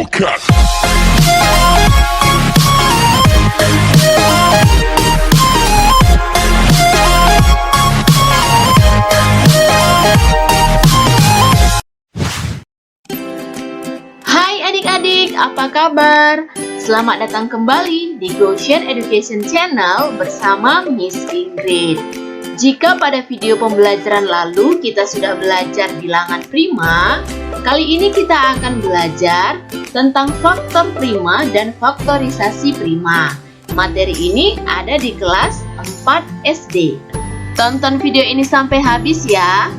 Hellcat. Hai adik-adik, apa kabar? Selamat datang kembali di Goshen Education Channel bersama Miss Ingrid. Jika pada video pembelajaran lalu kita sudah belajar bilangan prima, kali ini kita akan belajar tentang faktor prima dan faktorisasi prima. Materi ini ada di kelas 4 SD. Tonton video ini sampai habis ya.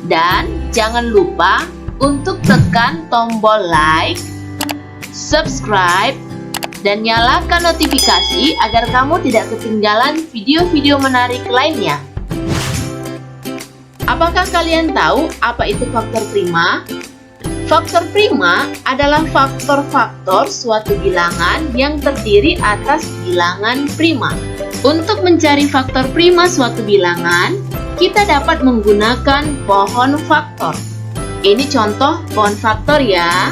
Dan jangan lupa untuk tekan tombol like, subscribe, dan nyalakan notifikasi agar kamu tidak ketinggalan video-video menarik lainnya. Apakah kalian tahu apa itu faktor prima? Faktor prima adalah faktor-faktor suatu bilangan yang terdiri atas bilangan prima. Untuk mencari faktor prima suatu bilangan, kita dapat menggunakan pohon faktor. Ini contoh pohon faktor ya.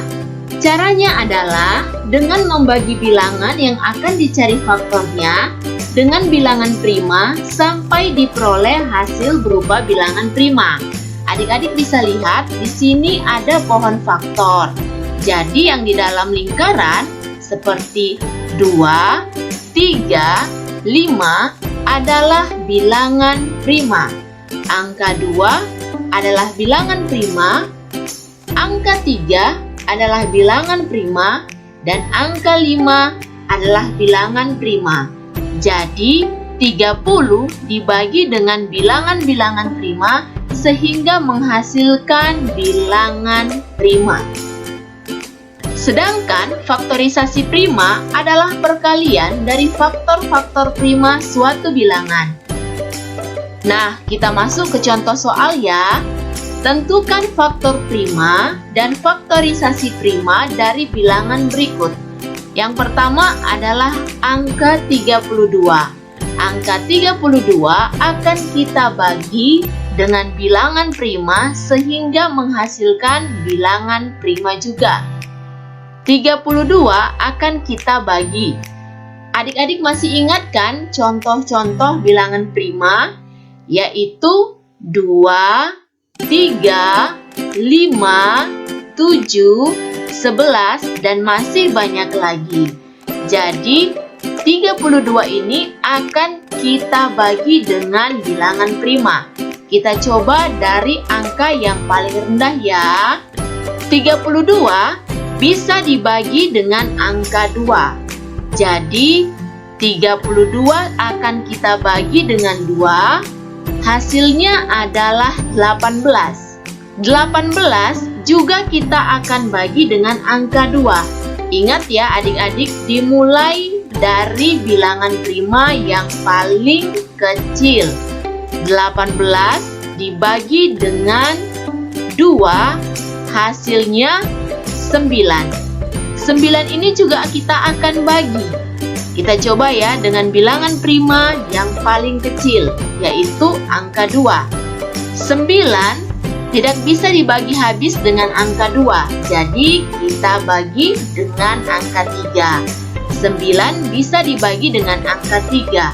Caranya adalah dengan membagi bilangan yang akan dicari faktornya dengan bilangan prima sampai diperoleh hasil berupa bilangan prima. Adik-adik bisa lihat di sini ada pohon faktor. Jadi yang di dalam lingkaran seperti 2, 3, 5 adalah bilangan prima. Angka 2 adalah bilangan prima. Angka 3 adalah bilangan prima dan angka 5 adalah bilangan prima. Jadi 30 dibagi dengan bilangan-bilangan prima sehingga menghasilkan bilangan prima. Sedangkan faktorisasi prima adalah perkalian dari faktor-faktor prima suatu bilangan. Nah, kita masuk ke contoh soal ya. Tentukan faktor prima dan faktorisasi prima dari bilangan berikut. Yang pertama adalah angka 32. Angka 32 akan kita bagi dengan bilangan prima sehingga menghasilkan bilangan prima juga. 32 akan kita bagi. Adik-adik masih ingat kan contoh-contoh bilangan prima? Yaitu 2, 3, 5, 7, 11, dan masih banyak lagi. Jadi 32 ini akan kita bagi dengan bilangan prima. Kita coba dari angka yang paling rendah ya. 32 bisa dibagi dengan angka 2. Jadi 32 akan kita bagi dengan 2. Hasilnya adalah 18. 18 juga kita akan bagi dengan angka 2. Ingat ya adik-adik, dimulai dari bilangan prima yang paling kecil. 18 dibagi dengan 2, hasilnya 9. 9 ini juga kita akan bagi. Kita coba ya dengan bilangan prima yang paling kecil, yaitu angka 2. 9 tidak bisa dibagi habis dengan angka 2, jadi kita bagi dengan angka 3. 9 bisa dibagi dengan angka 3.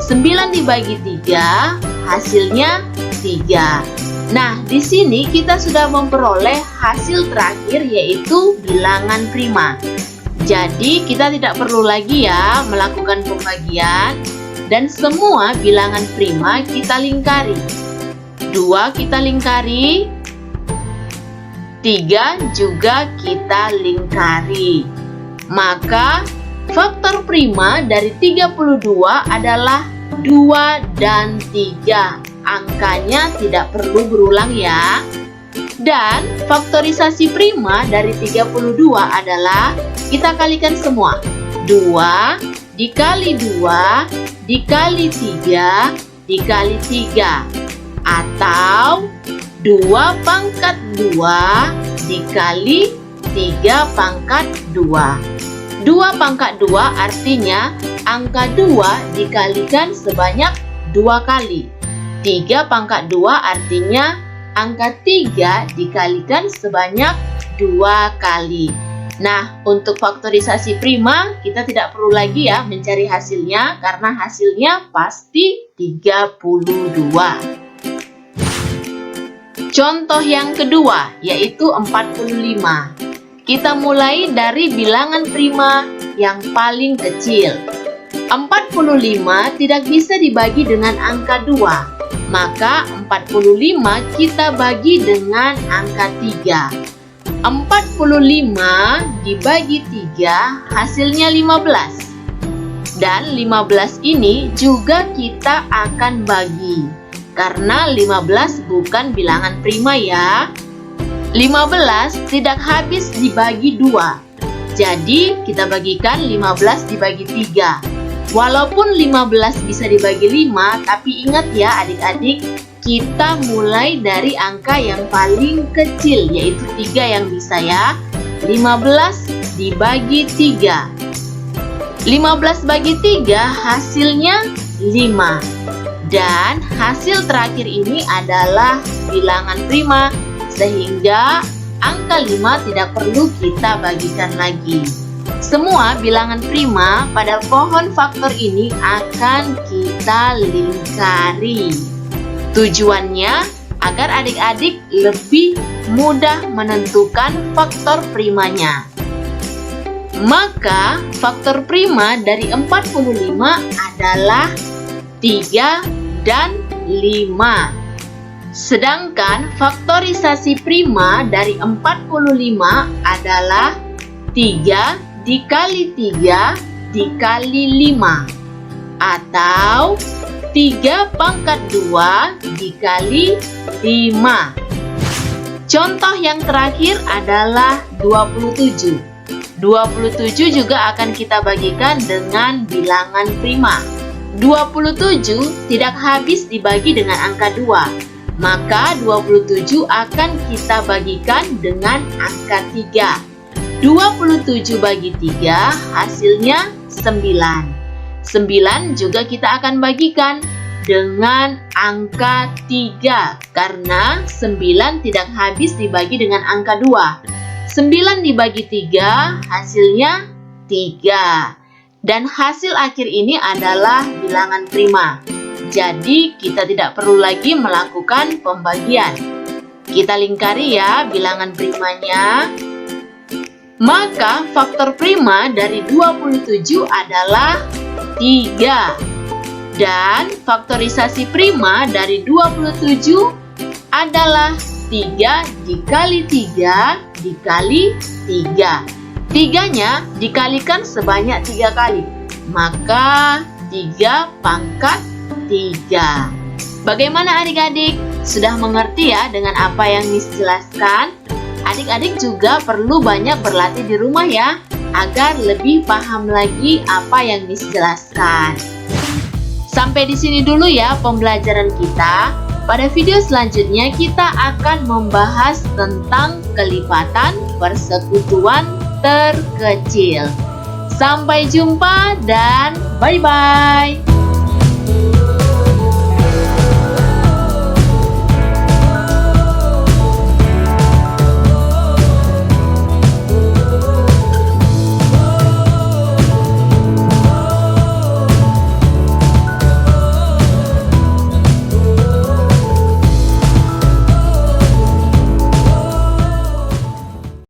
9 dibagi 3, hasilnya 3. Nah, di sini kita sudah memperoleh hasil terakhir yaitu bilangan prima. Jadi kita tidak perlu lagi ya melakukan pembagian dan semua bilangan prima kita lingkari. 2 kita lingkari, 3 juga kita lingkari. Maka faktor prima dari 32 adalah 2 dan 3. Angkanya tidak perlu berulang ya. Dan faktorisasi prima dari 32 adalah kita kalikan semua. 2 dikali 2 dikali 3 dikali 3. Atau 2 pangkat 2 dikali 3 pangkat 2. 2 pangkat 2 artinya angka 2 dikalikan sebanyak 2 kali. 3 pangkat 2 artinya angka 3 dikalikan sebanyak 2 kali. Nah, untuk faktorisasi prima, kita tidak perlu lagi ya mencari hasilnya, karena hasilnya pasti 32. Contoh yang kedua, yaitu 45. Kita mulai dari bilangan prima yang paling kecil. 45 tidak bisa dibagi dengan angka 2. Maka 45 kita bagi dengan angka 3. 45 dibagi 3 hasilnya 15. Dan 15 ini juga kita akan bagi. Karena 15 bukan bilangan prima ya. 15 tidak habis dibagi 2. Jadi kita bagikan 15 dibagi 3. Walaupun 15 bisa dibagi 5, tapi ingat ya adik-adik, kita mulai dari angka yang paling kecil, yaitu 3 yang bisa ya. 15 dibagi 3. 15 bagi 3 hasilnya 5. Dan hasil terakhir ini adalah bilangan prima, sehingga angka 5 tidak perlu kita bagikan lagi. Semua bilangan prima pada pohon faktor ini akan kita lingkari. Tujuannya agar adik-adik lebih mudah menentukan faktor primanya. Maka faktor prima dari 45 adalah 3 dan 5. Sedangkan faktorisasi prima dari 45 adalah 3 dikali 3 dikali 5, atau 3 pangkat 2 dikali 5. Contoh yang terakhir adalah 27. 27 juga akan kita bagikan dengan bilangan prima. 27 tidak habis dibagi dengan angka 2. Maka 27 akan kita bagikan dengan angka 3. 27 bagi 3 hasilnya 9. 9 juga kita akan bagikan dengan angka 3, karena 9 tidak habis dibagi dengan angka 2. 9 dibagi 3 hasilnya 3. Dan hasil akhir ini adalah bilangan prima. Jadi kita tidak perlu lagi melakukan pembagian. Kita lingkari ya bilangan primanya. Maka faktor prima dari 27 adalah 3. Dan faktorisasi prima dari 27 adalah 3 dikali 3 dikali 3. 3-nya dikalikan sebanyak 3 kali. Maka 3 pangkat 3. Bagaimana adik-adik? Sudah mengerti ya dengan apa yang Miss jelaskan? Adik-adik juga perlu banyak berlatih di rumah ya, agar lebih paham lagi apa yang Miss jelaskan. Sampai di sini dulu ya pembelajaran kita. Pada video selanjutnya kita akan membahas tentang kelipatan persekutuan terkecil. Sampai jumpa dan bye-bye.